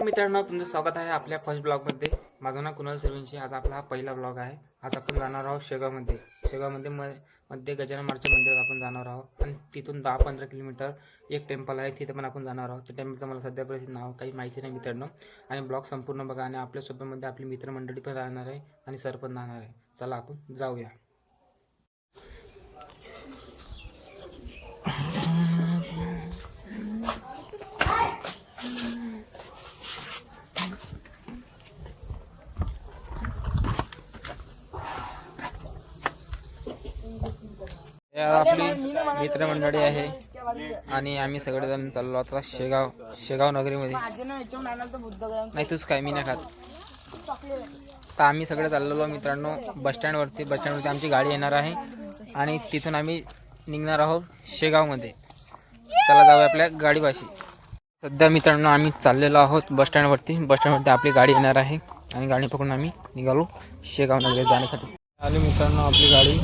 मित्रांनो, तुमचं स्वागत आहे आपल्या फर्स्ट ब्लॉगमध्ये. माझं नाव कुणाल सर्वेंशी. आज आपला हा पहिला ब्लॉग आहे. आज आपण जाणार आहोत शेगावमध्ये. मध्ये गजानन महाराजच्या मंदिरात आपण जाणार आहोत आणि तिथून 10-15 किलोमीटर एक टेम्पल आहे, तिथे पण आपण जाणार आहोत. त्या टेम्पलचं मला सध्या परिस्थिती नाव काही माहिती नाही मित्रांनो. आणि ब्लॉग संपूर्ण बघा आणि आपल्यासोबतमध्ये आपली मित्रमंडळी पण राहणार आहे आणि सर पण राहणार आहे. चला आपण जाऊया. आपली मित्रमंडळी आहे आणि आम्ही सगळेजण चाललो आता शेगाव नगरीमध्ये. नाही तूच काय, मी नाही खात. तर आम्ही सगळे चाललेलो मित्रांनो बसस्टँडवरती आमची गाडी येणार आहे आणि तिथून आम्ही निघणार आहोत शेगावमध्ये. चला जाऊया आपल्या गाडीपाशी. सध्या मित्रांनो आम्ही चाललेलो आहोत बसस्टँडवरती आपली गाडी येणार आहे आणि गाडी पकडून आम्ही निघालो शेगाव नगरी जाण्यासाठी. आली मित्रांनो आपली गाडी.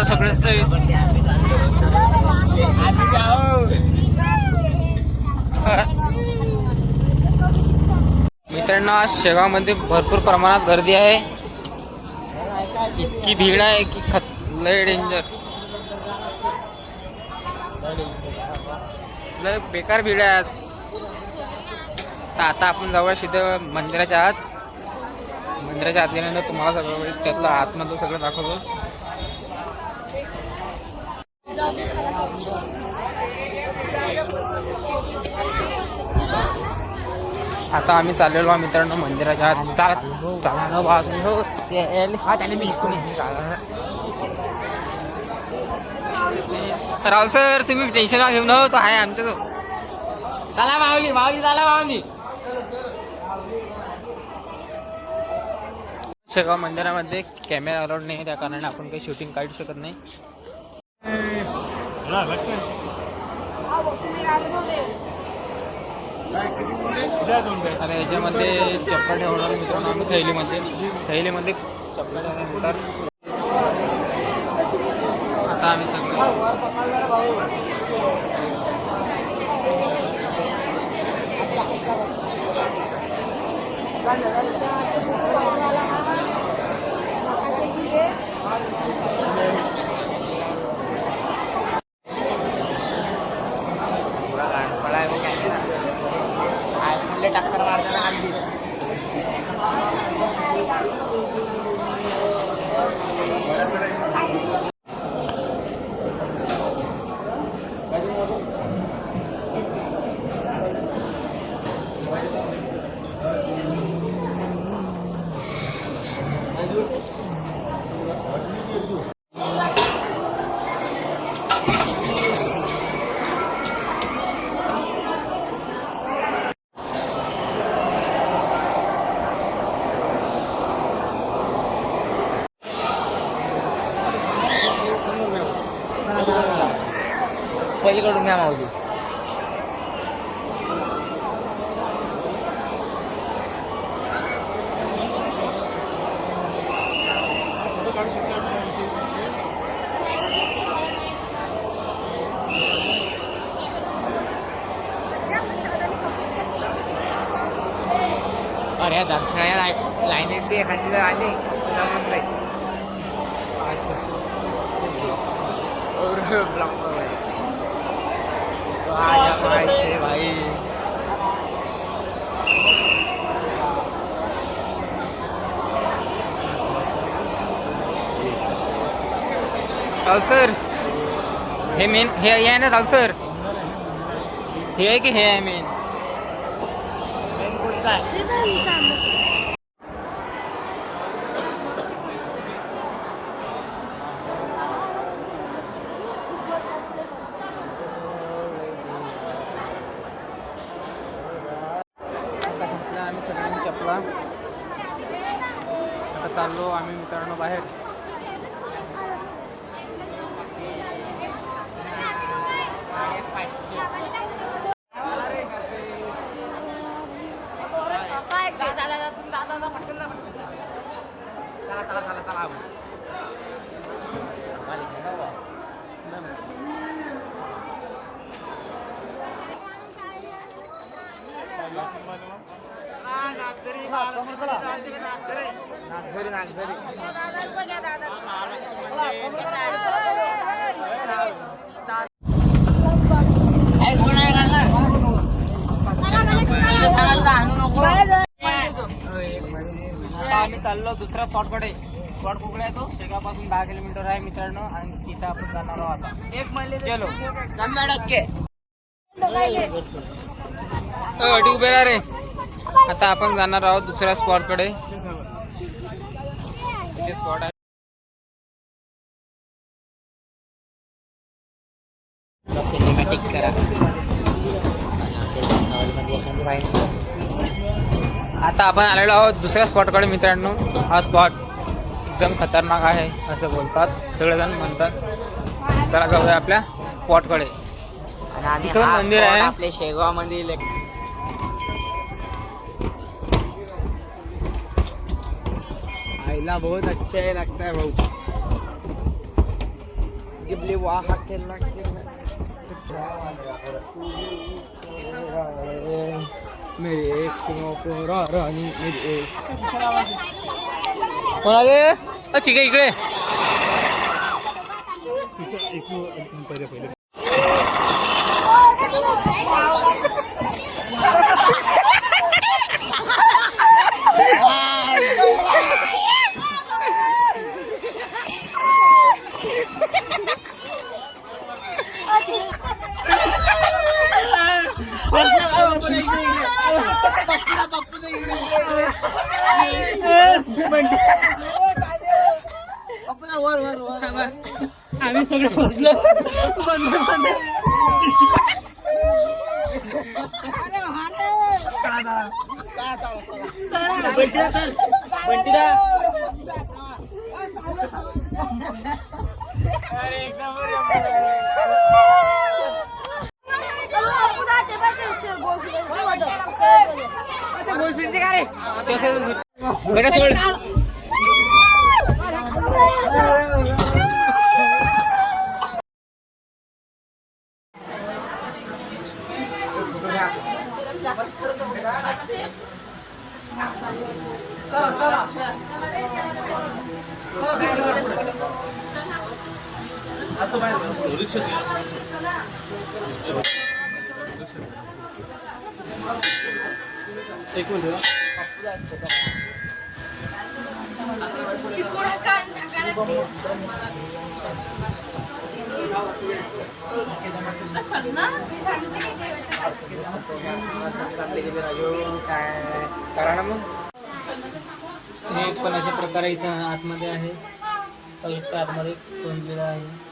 सगळेच मित्रांनो आज शेगावमध्ये भरपूर प्रमाणात गर्दी आहे. इतकी भीड आहे की लय डेंजर, लय बेकार भीड आहे आज. तर आता आपण जाऊया सीधं मंदिराच्या आत गेल्यानंतर तुम्हाला सगळं त्यातलं आतमधलं सगळं दाखवतो. आता आम्ही चाललेलो आहोत मित्रांनो मंदिराच्या आत. राहुल सर तुम्ही टेन्शन घेऊन तो आहे आमच्या तो. चला माऊली चला माऊली. शेगाव मंदिरामध्ये कॅमेरा अलाउड नाही, त्या कारणाने आपण काही शूटिंग काढू शकत नाही. आणि याच्यामध्ये चप्पल ठेवणार मित्रांनो आम्ही थैलीमध्ये चप्पल ठेवल्यानंतर आता आम्ही सगळं टक्कर मारताना आणली. पलीकडून घ्या माऊली. अरे दर्शना लाईनीत बी एखादी आली भाई. सर हे मेन हे आहे ना राव सर, हे आहे की हे आहे मेन? आम्ही सगळ्यांनी चपला. आता चाललो आम्ही मित्रांनो बाहेर. Bye. आम्ही चाललो दुसऱ्या स्पॉटकडे. स्पॉट कुठे आहे तो? शेगावपासून 10 किलोमीटर आहे मित्रांनो. आणि तिथं आपण जाणार आहोत आता. एक महिने चलो 100% उभे राहा रे. आता आपण जाणार आहोत दुसऱ्या स्पॉटकडे. इथे स्पॉट आहे. सिनेमॅटिक करा. आता आपण आलेलो आहोत दुसऱ्या स्पॉटकडे मित्रांनो. हा स्पॉट एकदम खतरनाक आहे असं बोलतात सगळेजण म्हणतात. चला जाऊया आपल्या स्पॉटकडे. इथं मंदिर आहे आपल्या शेगाव मध्ये. आईला बहुत अच्छा है लगता है भाऊ. गिबली वाह खेलना मेरे एक राणी मेरे कोणाले ठीक आहे इकडे. पहिले आम्ही सगळे फसलो. एक मिनिट. करा ना मग. हे पण अशा प्रकारे इथं आतमध्ये आहे. आतमध्ये बनलेलं आहे.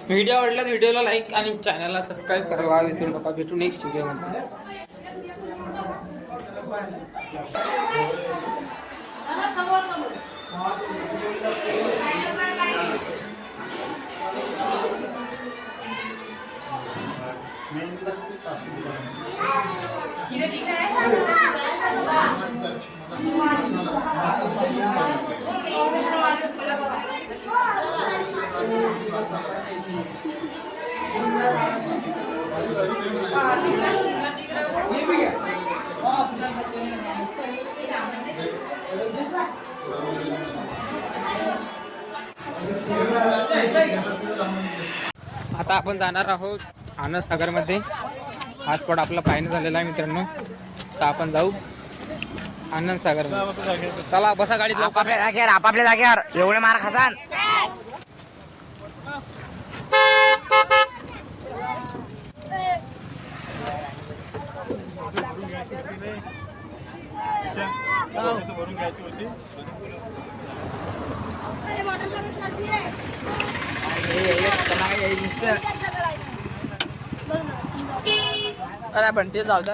व्हिडिओ आवडला तर व्हिडिओला लाईक आणि चॅनलला सबस्क्राईब करायला विसरू नका. भेटू नेक्स्ट व्हिडिओमध्ये. आता आपण जाणार आहोत आनंद सागर मध्ये. हा स्पॉट आपला फायनल झालेला आहे मित्रांनो. तर आपण जाऊ आनंद सागर मध्ये. चला बसा गाडीत. आपापल्या जागेवर आपापल्या जागेवर. एवढे मार खासान. भरून घ्यायची होती. अरे पण ते जाऊ द्या.